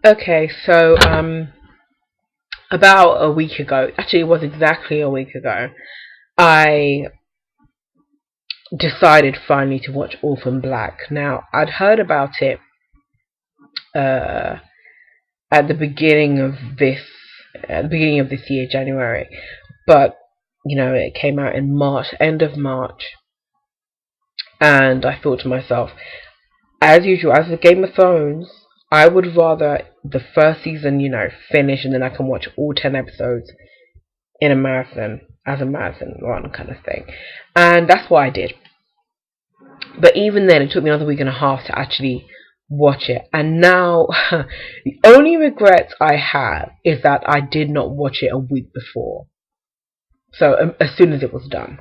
Okay, so about a week ago, actually it was exactly a week ago, I decided finally to watch Orphan Black. Now, I'd heard about it uh, at the beginning of this year, January, but it came out in March, end of March, and I thought to myself, as usual, as with Game of Thrones, I would rather the first season, finish and then I can watch all 10 episodes in a marathon, as a marathon run kind of thing. And that's what I did. But even then, it took me another week and a half to actually watch it. And now, the only regrets I have is that I did not watch it a week before. So, as soon as it was done.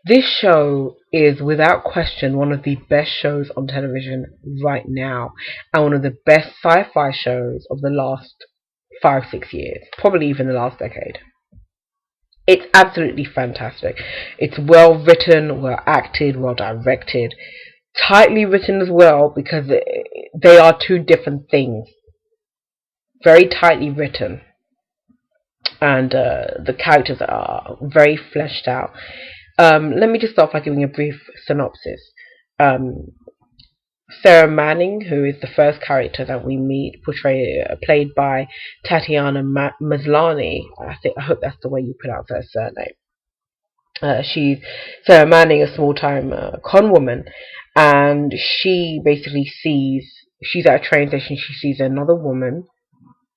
This show is without question one of the best shows on television right now, and one of the best sci-fi shows of the last 5-6 years, probably even the last decade. It's absolutely fantastic. It's well written, well acted, well directed, tightly written as well, because they are two different things. Very tightly written, and the characters are very fleshed out. Let me just start by giving a brief synopsis. Um, Sarah Manning, who is the first character that we meet, played by Tatiana Maslany. I hope that's the way you pronounce her surname. She's Sarah Manning, a small-time con woman, and she basically she's at a train station. She sees another woman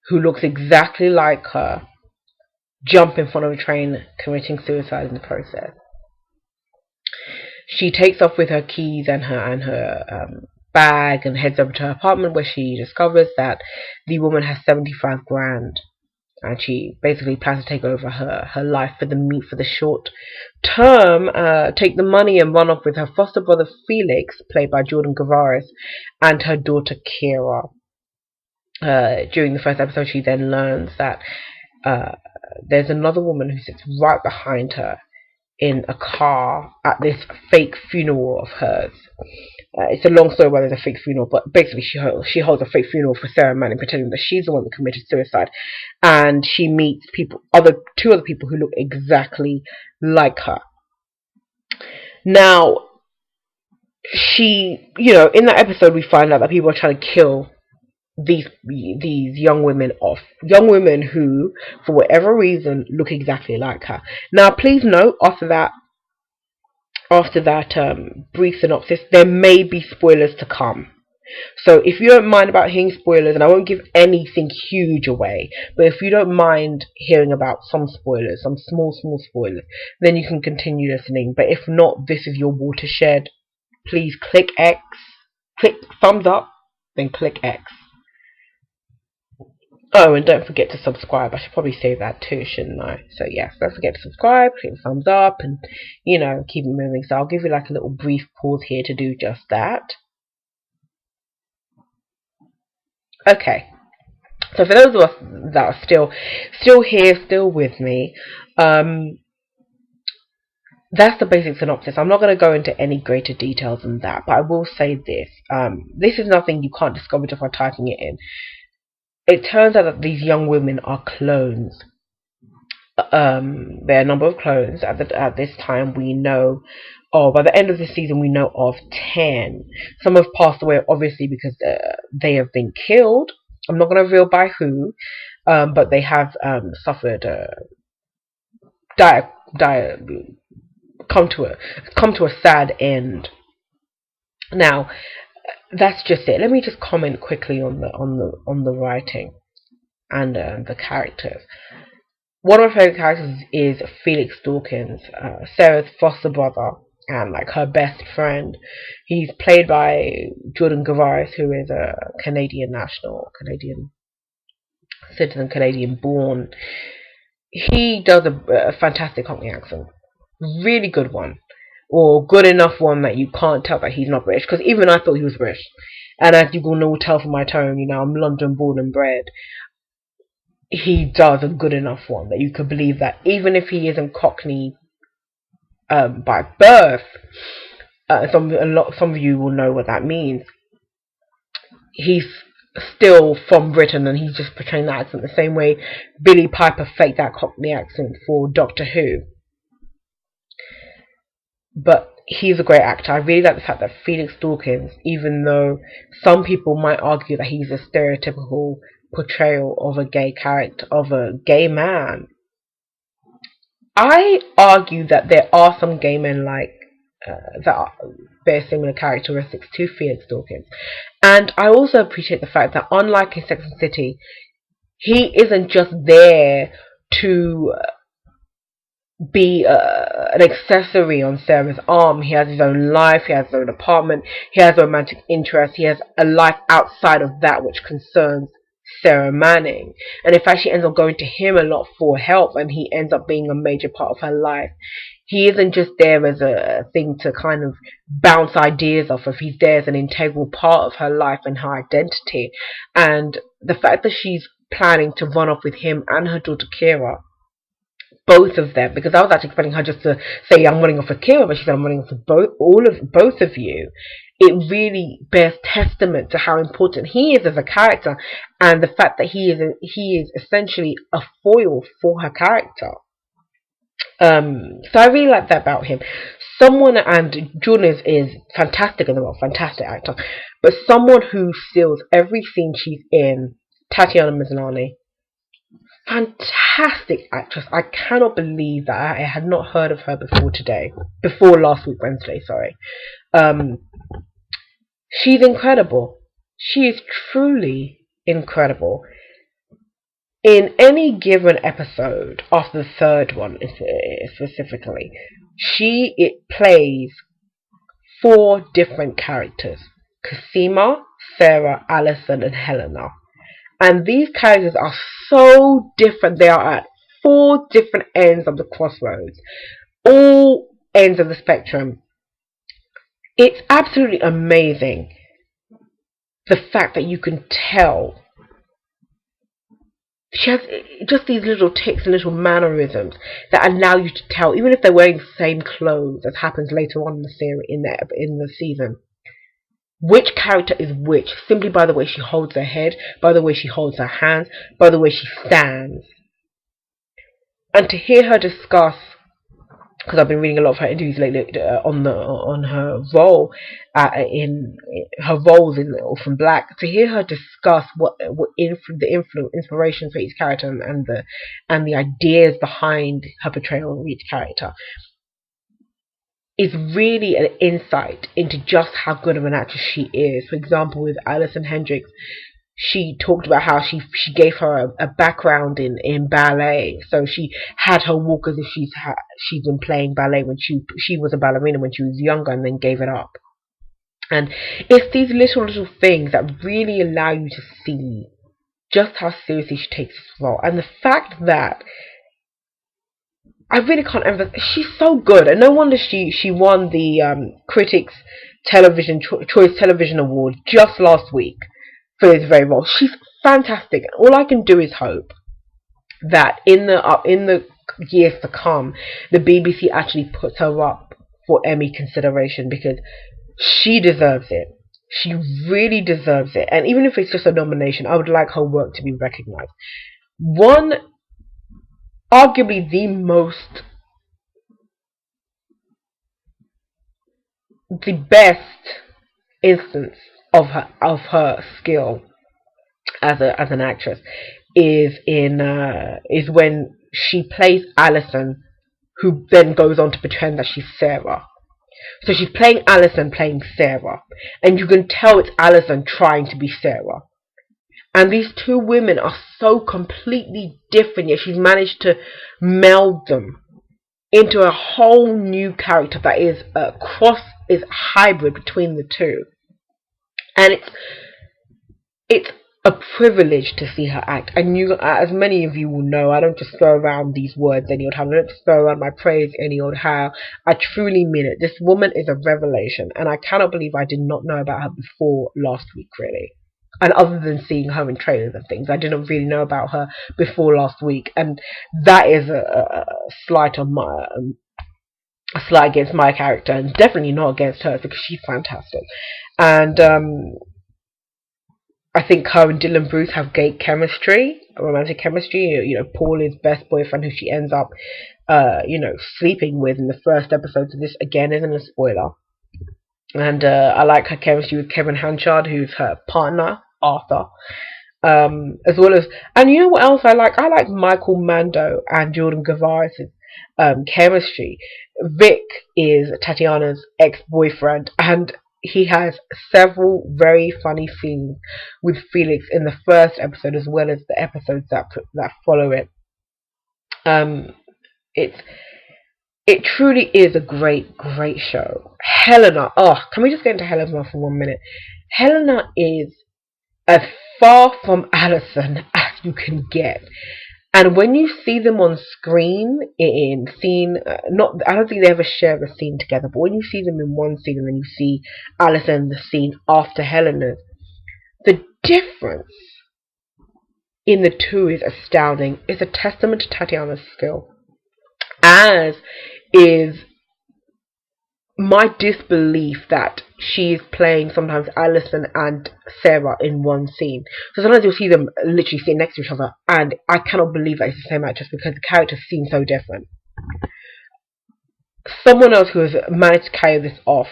who looks exactly like her jump in front of a train, committing suicide in the process. She takes off with her keys and her bag and heads over to her apartment, where she discovers that the woman has 75 grand, and she basically plans to take over her life for the short term, take the money and run off with her foster brother Felix, played by Jordan Gavaris, and her daughter Kira. During the first episode, she then learns that there's another woman who sits right behind her in a car at this fake funeral of hers. It's a long story why there's a fake funeral, but basically she holds a fake funeral for Sarah Manning, pretending that she's the one that committed suicide, and she meets two other people who look exactly like her. Now, in that episode, we find out that people are trying to kill these young women off. Young women who, for whatever reason, look exactly like her. Now, please note, after that brief synopsis, there may be spoilers to come. So if you don't mind about hearing spoilers, and I won't give anything huge away, but if you don't mind hearing about some spoilers, some small spoilers, then you can continue listening. But if not, this is your watershed. Please click thumbs up, then click X. Oh, and don't forget to subscribe. I should probably say that too, shouldn't I? So yes, don't forget to subscribe, click the thumbs up, and keep it moving. So I'll give you like a little brief pause here to do just that. Okay. So for those of us that are still here, still with me, that's the basic synopsis. I'm not going to go into any greater details than that, but I will say this. This is nothing you can't discover just by typing it in. It turns out that these young women are clones. There are a number of clones at this time. We know, by the end of the season, we know of 10. Some have passed away, obviously, because they have been killed. I'm not going to reveal by who, but they have suffered, come to a sad end. Now, that's just it. Let me just comment quickly on the writing and the characters. One of my favorite characters is Felix Dawkins, Sarah's foster brother and like her best friend. He's played by Jordan Gavaris, who is a Canadian national, Canadian citizen, Canadian born. He does a fantastic Cockney accent, really good one. Or good enough one that you can't tell that he's not British, because even I thought he was British. And as you will know, tell from my tone, I'm London born and bred. He does a good enough one that you could believe that even if he isn't Cockney by birth, some of you will know what that means. He's still from Britain, and he's just portraying that accent the same way Billy Piper faked that Cockney accent for Doctor Who. But he's a great actor. I really like the fact that Felix Dawkins, even though some people might argue that he's a stereotypical portrayal of a gay character, of a gay man, I argue that there are some gay men that bear similar characteristics to Felix Dawkins. And I also appreciate the fact that, unlike in Sex and the City, he isn't just there to be an accessory on Sarah's arm. He has his own life, he has his own apartment, he has romantic interests, he has a life outside of that which concerns Sarah Manning. And in fact, she ends up going to him a lot for help, and he ends up being a major part of her life. He isn't just there as a thing to kind of bounce ideas off of. He's there as an integral part of her life and her identity. And the fact that she's planning to run off with him and her daughter Kira, both of them, because I was actually expecting her just to say I'm running off with Kira, but she said I'm running off with both of you. It really bears testament to how important he is as a character, and the fact that he is essentially a foil for her character. So I really like that about him. And Jordan is fantastic in the role, fantastic actor, but someone who steals every scene she's in, Tatiana Maslany. Fantastic actress. I cannot believe that I had not heard of her before last week, Wednesday, sorry. She's incredible. She is truly incredible. In any given episode, after the third one specifically, it plays 4 different characters: Cosima, Sarah, Alison, and Helena. And these characters are so different. They are at 4 different ends of the crossroads, all ends of the spectrum. It's absolutely amazing, the fact that you can tell. She has just these little tics and little mannerisms that allow you to tell, even if they're wearing the same clothes, as happens later on in the series, in the season, which character is which, simply by the way she holds her head, by the way she holds her hands, by the way she stands. And to hear her discuss, because I've been reading a lot of her interviews lately on her role in her roles in Orphan Black, to hear her discuss the inspiration for each character and the ideas behind her portrayal of each character is really an insight into just how good of an actress she is. For example, with Alison Hendricks, she talked about how she gave her a background in ballet, so she had her walk as if she's been playing ballet when she was a ballerina when she was younger, and then gave it up. And it's these little things that really allow you to see just how seriously she takes this role, and the fact that I really can't emphasize, she's so good, and no wonder she won the Critics Choice Television Award just last week for this very role. She's fantastic. All I can do is hope that in the years to come, the BBC actually puts her up for Emmy consideration, because she deserves it. She really deserves it. And even if it's just a nomination, I would like her work to be recognized. Arguably the best instance of her skill as an actress is when she plays Alison, who then goes on to pretend that she's Sarah. So she's playing Alison playing Sarah, and you can tell it's Alison trying to be Sarah. And these 2 women are so completely different, yet she's managed to meld them into a whole new character that is hybrid between the 2. And it's a privilege to see her act. And as many of you will know, I don't just throw around these words any old how. I don't just throw around my praise any old how. I truly mean it. This woman is a revelation, and I cannot believe I did not know about her before last week, really. And other than seeing her in trailers and things, I didn't really know about her before last week, and that is a slight against my character, and definitely not against her, because she's fantastic. And I think her and Dylan Bruce have great chemistry, romantic chemistry. You know, Paul is best boyfriend, who she ends up, sleeping with in the first episode. So this again isn't a spoiler. And I like her chemistry with Kevin Hanchard, who's her partner, Arthur. As well as, and you know what else I like? I like Michael Mando and Jordan Gavaris' chemistry. Vic is Tatiana's ex-boyfriend, and he has several very funny scenes with Felix in the first episode, as well as the episodes that follow it. It truly is a great show. Helena, can we just get into Helena for 1 minute? Helena is as far from Allison as you can get. And when you see them on screen, I don't think they ever share a scene together, but when you see them in one scene and then you see Allison in the scene after Helena's, the difference in the two is astounding. It's a testament to Tatiana's skill, as is my disbelief that she's playing sometimes Alison and Sarah in one scene. So sometimes you'll see them literally sitting next to each other, and I cannot believe that it's the same actress because the characters seem so different. Someone else who has managed to carry this off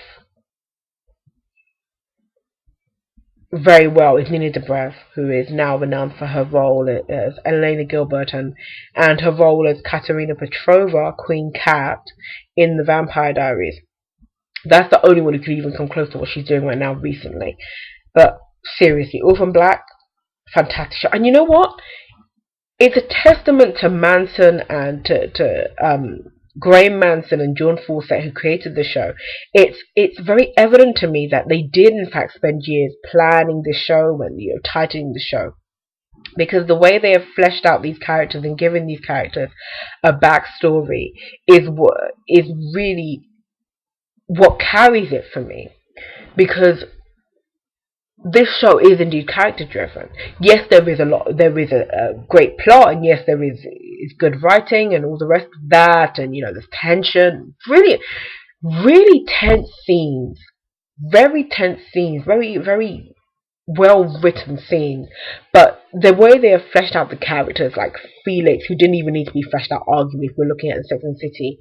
very well is Nina Dobrev, who is now renowned for her role as Elena Gilbert and her role as Katerina Petrova, Queen Cat, in The Vampire Diaries. That's the only one who could even come close to what she's doing right now recently. But seriously, Orphan Black, fantastic show. And you know what? It's a testament to Manson and to Graham Manson and John Fawcett, who created the show. It's very evident to me that they did in fact spend years planning the show and tightening the show, because the way they have fleshed out these characters and given these characters a backstory is really what carries it for me, because this show is indeed character driven. Yes, there is a great plot, and yes, there is good writing and all the rest of that, and there's tension, really tense scenes, very tense scenes, very well written scenes. But the way they have fleshed out the characters, like Felix, who didn't even need to be fleshed out, arguably, if we're looking at the Sex and the City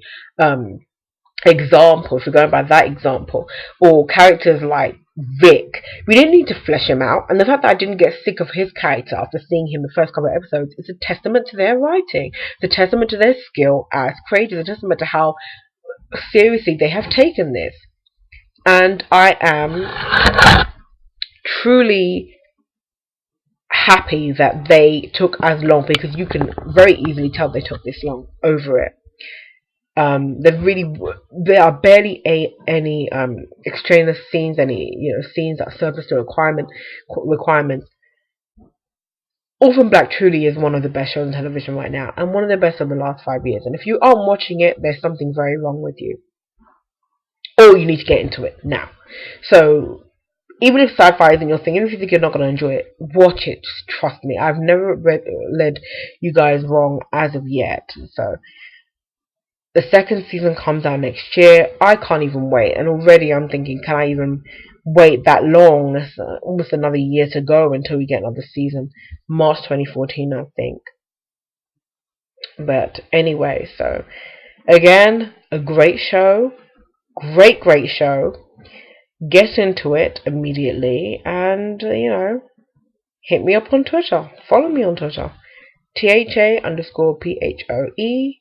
example, if we're going by that example, or characters like Vic, we didn't need to flesh him out. And the fact that I didn't get sick of his character after seeing him the first couple of episodes is a testament to their writing, it's a testament to their skill as creators, a testament to how seriously they have taken this. And I am truly happy that they took as long, because you can very easily tell they took this long over it. There are barely any extraneous scenes, any scenes that surface the requirements. Orphan Black truly is one of the best shows on television right now, and one of the best of the last 5 years. And if you aren't watching it, there's something very wrong with you, or you need to get into it now. So even if sci-fi isn't your thing, even if you think you're not going to enjoy it, watch it. Just trust me, I've never led you guys wrong as of yet. So the second season comes out next year. I can't even wait. And already I'm thinking, can I even wait that long? There's almost another year to go until we get another season. March 2014, I think. But anyway, so again, a great show. Great show. Get into it immediately. And, hit me up on Twitter. Follow me on Twitter. THA_PHOENIX.